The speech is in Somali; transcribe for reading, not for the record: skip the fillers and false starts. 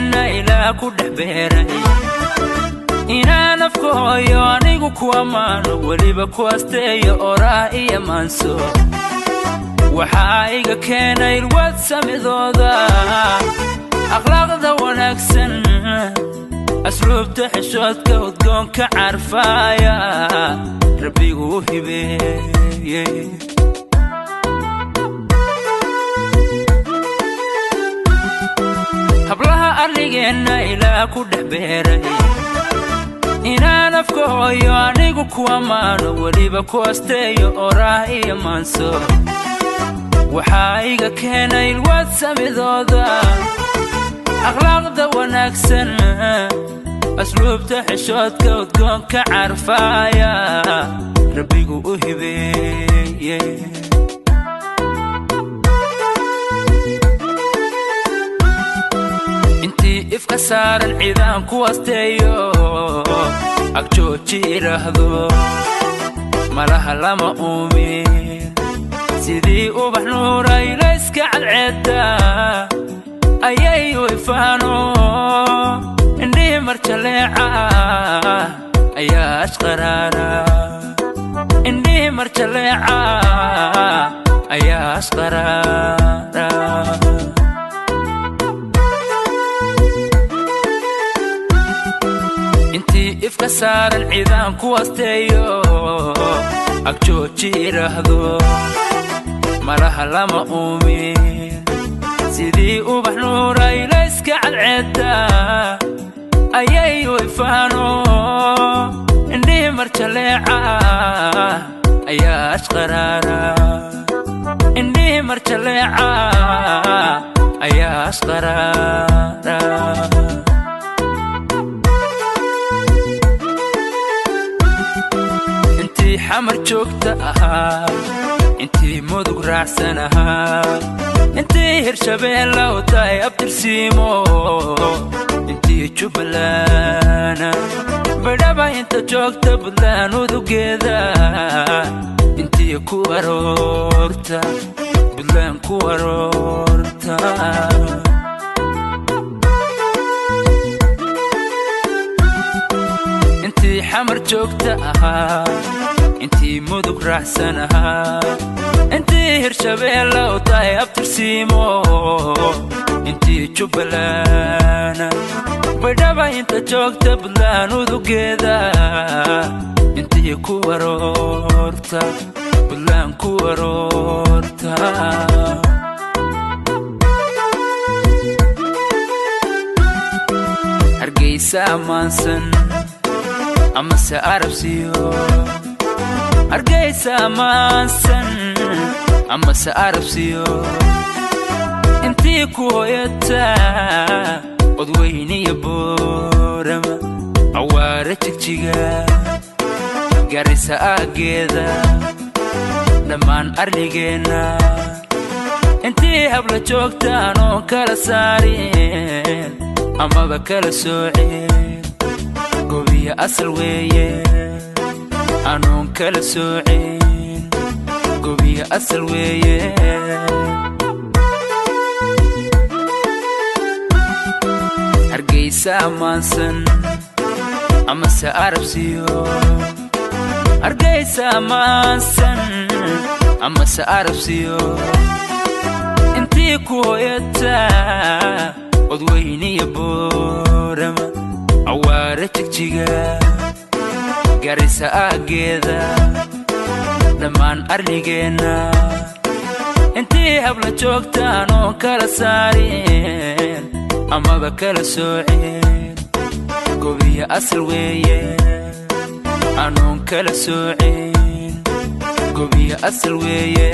arligeena ilaa ku dhexbeeray inaan afkooyo anigu ku amaano weliba ku asteeyo oraa iyo maanso waxaa iga keenay ilwaad samidooda akhlaaqda wanaagsan asluubta xishoodka udgoonka carfaaya rabbigu u hibeeyey hablaha arligeena ilaa ku dhexbeeray inaan afkooyo anigu ku amaano weliba ku asteeyo oraa iyo maanso waxaa iga keenay ilwaad samidooda akhlaaqda wanaagsan asluubta xishoodka udgoonka carfaaya rabbigu u hibeeyey intii ifka saaran ciidaan ku asteeyo agjooji idhaahdo malaha lama uumin sidii ubax nuuray layska cadceedda ayay u ifaano indhihii marjaleeca ayaa ashqaraara indhihii marjaleeca ayaa ashqaraara intii ifka saaran ciidaan ku asteeyo agjooji idhaahdo malaha lama uumin sidii ubax nuuray layska cadceedda ayay u ifaano indhihii marjaleeca ayaa ashqaraara indhihii marjaleeca ayaa ashqaraara intii xamar joogta ahaa intii mudug raacsan ahaa intii hirshabeella u tahay abtirsiimo intii jubbaland badhaba inta joogta buntland udugeeda intii ku aroorta buntland ku aroorta intii xamar joogta ahaa intii mudug raacsan ahaa intii hirshabeella u tahay abtirsiimo intii jubbaland badhaba inta joogta buntland udugeeda intii ku aroorta buntland ku aroorta hargeysa ammaansan amase arabsiyo hargeysa ammaansan amase arabsiyo intii ku hoyata odweyniyo boorama cawaare jigjiga garisa aageeda dhammaan arligeena intii habla joogtaan oo kala saarin amaba kala soocin gobiya asal weeye anoon kala soocin gobiya asal weeye hargeysa ammaansan amase arabsiyo hargeysa ammaansan amase arabsiyo intii ku hoyata odweyniyo boorama cawaare jigjiga garisa aageeda dhammaan arligeena intii habla joogtaan oo kala saarin amaba kala soocin gobiya asal weeye anoon kala soocin gobiya asal weeye